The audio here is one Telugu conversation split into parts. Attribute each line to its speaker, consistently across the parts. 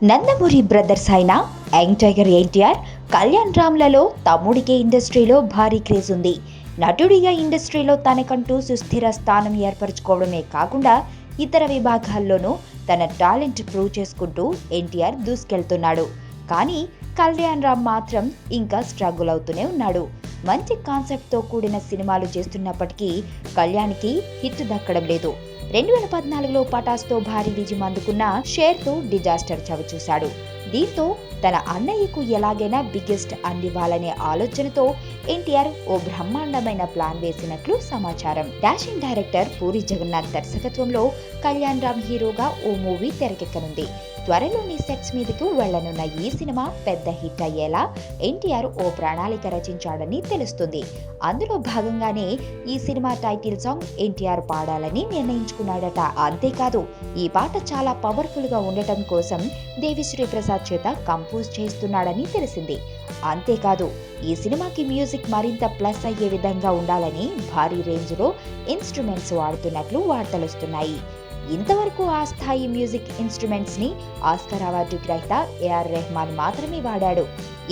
Speaker 1: నందమూరి బ్రదర్స్ అయిన యంగ్ టైగర్ ఎన్టీఆర్, కళ్యాణ్ రామ్లలో తమ్ముడికే ఇండస్ట్రీలో భారీ క్రేజ్ ఉంది. నటుడిగా ఇండస్ట్రీలో తనకంటూ సుస్థిర స్థానం ఏర్పరచుకోవడమే కాకుండా ఇతర విభాగాల్లోనూ తన టాలెంట్ ప్రూవ్ చేసుకుంటూ ఎన్టీఆర్ దూసుకెళ్తున్నాడు. కానీ కళ్యాణ్ రామ్ మాత్రం ఇంకా స్ట్రగుల్ అవుతూనే ఉన్నాడు. మంచి కాన్సెప్ట్తో కూడిన సినిమాలు చేస్తున్నప్పటికీ కళ్యాణ్కి హిట్ దక్కడం లేదు. 2014లో పటాస్తో భారీ విజయం అందుకున్న షేర్తో డిజాస్టర్ చవిచూశాడు. దీంతో తన అన్నయ్యకు ఎలాగైనా బిగ్గెస్ట్ అందివ్వాలనే ఆలోచనతో ఎన్టీఆర్ ఓ బ్రహ్మాండమైన ప్లాన్ వేసినట్లు సమాచారం. డాషింగ్ డైరెక్టర్ పూరి జగన్నాథ్ దర్శకత్వంలో కళ్యాణ్ రామ్ హీరోగా ఓ మూవీ తెరకెక్కనుంది. త్వరలోని సెట్స్ మీదకు వెళ్లనున్న ఈ సినిమా పెద్ద హిట్ అయ్యేలా ఎన్టీఆర్ ఓ ప్రణాళిక రచించాడని తెలుస్తుంది. అందులో భాగంగానే ఈ సినిమా టైటిల్ సాంగ్ ఎన్టీఆర్ పాడాలని నిర్ణయించుకున్నాడట. అంతేకాదు, ఈ పాట చాలా పవర్ఫుల్ గా ఉండటం కోసం దేవిశ్రీ ప్రసాద్ చేత కంపోజ్ చేస్తున్నాడని తెలిసింది. అంతేకాదు, ఈ సినిమాకి మ్యూజిక్ మరింత ప్లస్ అయ్యే విధంగా ఉండాలని భారీ రేంజ్ లో ఇన్స్ట్రుమెంట్స్ వాడుతున్నట్లు వార్తలొస్తున్నాయి. ఇంతవరకు ఆ స్థాయి మ్యూజిక్ ఇన్స్ట్రుమెంట్స్ ని ఆస్కార్ అవార్డు గ్రహీత ఏఆర్ రెహమాన్ మాత్రమే వాడాడు.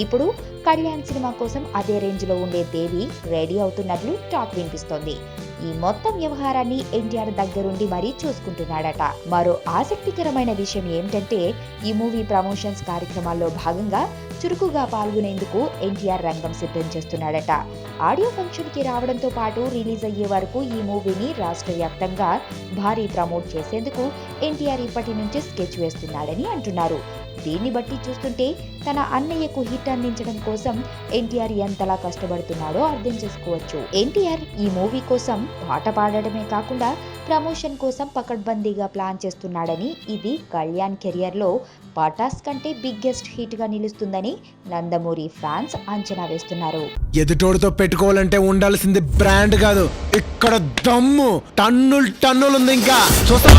Speaker 1: ఇప్పుడు కళ్యాణ్ సినిమా కోసం అదే రేంజ్ లో ఉండే దేవి రెడీ అవుతున్నట్లు టాక్ వినిపిస్తోంది. ఈ మొత్తం వ్యవహారాన్ని ఎన్టీఆర్ దగ్గరుండి మరీ చూసుకుంటున్నాడట. మరో ఆసక్తికరమైన విషయం ఏమిటంటే, ఈ మూవీ ప్రమోషన్స్ కార్యక్రమాల్లో భాగంగా చురుకుగా పాల్గొనేందుకు ఎన్టీఆర్ రంగం సిద్ధం చేస్తున్నాడట. ఆడియో ఫంక్షన్ కి రావడంతో పాటు రిలీజ్ అయ్యే వరకు ఈ మూవీని రాష్ట్ర వ్యాప్తంగా భారీ ప్రమోట్ చేసేందుకు ఎన్టీఆర్ ఇప్పటి నుంచే స్కెచ్ వేస్తున్నాడని అంటున్నారు. దీన్ని బట్టి చూస్తుంటే తన అన్నయ్యకు హిట్ అందించడం కోసం ఎన్టీఆర్ ఎంతలా కష్టపడుతున్నాడో అర్థం చేసుకోవచ్చు. ఎన్టీఆర్ ఈ మూవీ కోసం పాట పాడడమే కాకుండా ప్రమోషన్ కోసం పకడ్బందీగా ప్లాన్ చేస్తున్నాడని, ఇది కళ్యాణ్ కెరియర్ లో పటాస్ కంటే బిగ్గెస్ట్ హిట్ గా నిలుస్తుందని నందమూరి ఫ్యాన్స్ అంచనా వేస్తున్నారు.
Speaker 2: ఎదుటోడితో పెట్టుకోవాలంటే ఉండాల్సింది బ్రాండ్ కాదు, ఇక్కడ దమ్ము టన్నులు ఉంది. ఇంకా చూస్తా